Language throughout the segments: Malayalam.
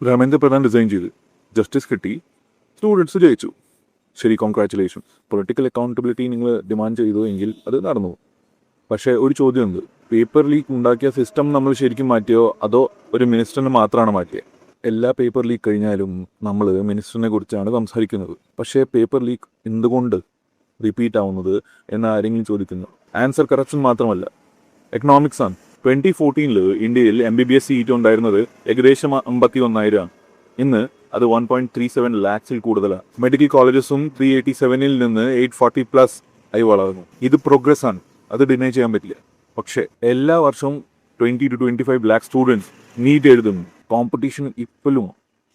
രാമേന്ദ്ര പ്രധാൻ റിസൈൻ ചെയ്ത് ജസ്റ്റിസ് കിട്ടി, സ്റ്റുഡൻസ് ജയിച്ചു. ശരി, കോൺഗ്രാറ്റുലേഷൻ. പൊളിറ്റിക്കൽ അക്കൗണ്ടബിലിറ്റി നിങ്ങൾ ഡിമാൻഡ് ചെയ്തു എങ്കിൽ അത് നടന്നു. പക്ഷേ ഒരു ചോദ്യമുണ്ട്, പേപ്പർ ലീക്ക് ഉണ്ടാക്കിയ സിസ്റ്റം നമ്മൾ ശരിക്കും മാറ്റിയോ അതോ ഒരു മിനിസ്റ്ററിനെ മാത്രമാണ് മാറ്റിയത്? എല്ലാ പേപ്പർ ലീക്ക് കഴിഞ്ഞാലും നമ്മൾ മിനിസ്റ്ററിനെ കുറിച്ചാണ് സംസാരിക്കുന്നത്. പക്ഷേ പേപ്പർ ലീക്ക് എന്തുകൊണ്ട് റിപ്പീറ്റ് ആവുന്നത് എന്ന് ആരെങ്കിലും ചോദിക്കുന്നു. ആൻസർ കറപ്ഷൻ മാത്രമല്ല, എക്കണോമിക്സ് ആണ്. 2014 ഇന്ത്യയിൽ MBBS സീറ്റ് ഉണ്ടായിരുന്നത് ഏകദേശം 51,000. ഇന്ന് അത് 1.37 lakhs കൂടുതലാണ്. മെഡിക്കൽ കോളേജസും 387 നിന്ന് 840+ ആയി വളർന്നു. ഇത് പ്രോഗ്രസ് ആണ്, അത് ഡിനൈ ചെയ്യാൻ പറ്റില്ല. പക്ഷേ എല്ലാ വർഷവും 20 to 25 lakh സ്റ്റുഡൻസ് നീറ്റ് എഴുതുന്നു. കോമ്പറ്റീഷൻ ഇപ്പോഴും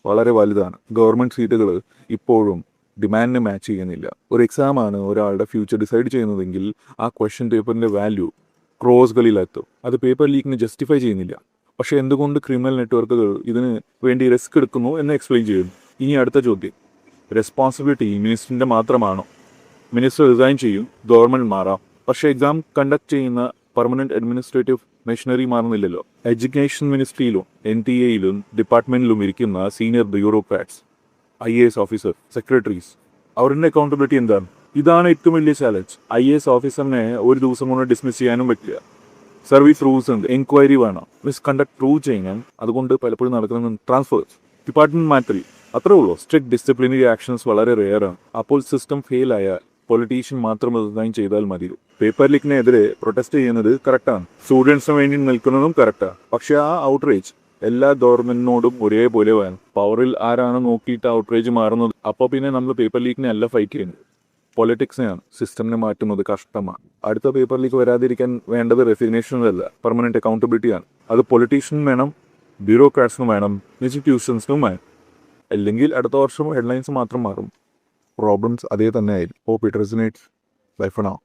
വളരെ വലുതാണ്. ഗവൺമെൻറ് സീറ്റുകൾ ഇപ്പോഴും ഡിമാൻഡിനെ മാച്ച് ചെയ്യുന്നില്ല. ഒരു എക്സാമാണ് ഒരാളുടെ ഫ്യൂച്ചർ ഡിസൈഡ് ചെയ്യുന്നതെങ്കിൽ ആ ക്വസ്റ്റ്യൻ പേപ്പറിൻ്റെ വാല്യൂ ക്രോസുകളിലെത്തും. അത് പേപ്പർ ലീക്കിന് ജസ്റ്റിഫൈ ചെയ്യുന്നില്ല. പക്ഷേ എന്തുകൊണ്ട് ക്രിമിനൽ നെറ്റ്വർക്കുകൾ ഇതിന് വേണ്ടി റിസ്ക് എടുക്കുന്നു എന്ന് എക്സ്പ്ലെയിൻ ചെയ്യുന്നു. ഇനി അടുത്ത ചോദ്യം, റെസ്പോൺസിബിലിറ്റി മിനിസ്റ്ററിൻ്റെ മാത്രമാണോ? മിനിസ്റ്റർ റിസൈൻ ചെയ്യും, ഗവൺമെൻറ് മാറാം. പക്ഷേ എക്സാം കണ്ടക്ട് ചെയ്യുന്ന പെർമനൻറ്റ് അഡ്മിനിസ്ട്രേറ്റീവ് മെഷീനറി മാറുന്നില്ലല്ലോ. എഡ്യൂക്കേഷൻ മിനിസ്ട്രിയിലും NTA ഡിപ്പാർട്ട്മെൻറ്റിലും ഇരിക്കുന്ന senior bureaucrats, IAS officer, secretaries, അവരുടെ അക്കൗണ്ടബിലിറ്റി എന്താണ്? ഇതാണ് ഏറ്റവും വലിയ ചാലഞ്ച്. IAS ഓഫീസറിനെ ഒരു ദിവസം കൊണ്ട് ഡിസ്മിസ് ചെയ്യാനും പറ്റില്ല. സർവീസ് റൂൾസ് ഉണ്ട്, എൻക്വയറി വേണം, മിസ്കണ്ടക്ട് പ്രൂവ് ചെയ്യാൻ. അതുകൊണ്ട് പലപ്പോഴും നടക്കുന്ന ട്രാൻസ്ഫേഴ്സ്, ഡിപ്പാർട്ട്മെന്റ് മാറ്ററി, അത്രേ ഉള്ളൂ. സ്ട്രിക്ട് ഡിസിപ്ലിനറി ആക്ഷൻസ് വളരെ റെയറാണ്. അപ്പോൾ സിസ്റ്റം ഫെയിൽ ആയാൽ പൊളിറ്റീഷ്യൻ മാത്രം റിസൈൻ ചെയ്താൽ മതി. പേപ്പർ ലീക്കിനെതിരെ പ്രൊട്ടസ്റ്റ് ചെയ്യുന്നത് കറക്റ്റാണ്, സ്റ്റുഡൻസിന് വേണ്ടി നിൽക്കുന്നതും കറക്റ്റാണ്. പക്ഷേ ആ ഔട്ട്റേജ് എല്ലാ ഗവൺമെന്റിനോടും ഒരേപോലെ വേണം. പവറിൽ ആരാണ് നോക്കിയിട്ട് ഔട്ട്റേജ് മാറുന്നത്. അപ്പോൾ പിന്നെ നമ്മൾ പേപ്പർ ലീക്കിനെ അല്ല ഫൈറ്റ് ചെയ്യുന്നത്, പൊളിറ്റിക്സിനെയാണ്. സിസ്റ്റമിനെ മാറ്റുന്നത് കഷ്ടമാണ്. അടുത്ത പേപ്പർ ലീക്ക് വരാതിരിക്കാൻ വേണ്ടത് റെസിഗ്നേഷനല്ല, പെർമനന്റ് അക്കൗണ്ടബിലിറ്റിയാണ്. അത് പൊളിറ്റീഷ്യനും വേണം, ബ്യൂറോക്രാറ്റ്സിനും വേണം, ഇൻസ്റ്റിറ്റ്യൂഷൻസിനും വേണം. അല്ലെങ്കിൽ അടുത്ത വർഷം ഹെഡ്ലൈൻസ് മാത്രം മാറും, പ്രോബ്ലംസ് അതേ തന്നെ ആയിരിക്കും. Hope it resonates. Bye for now.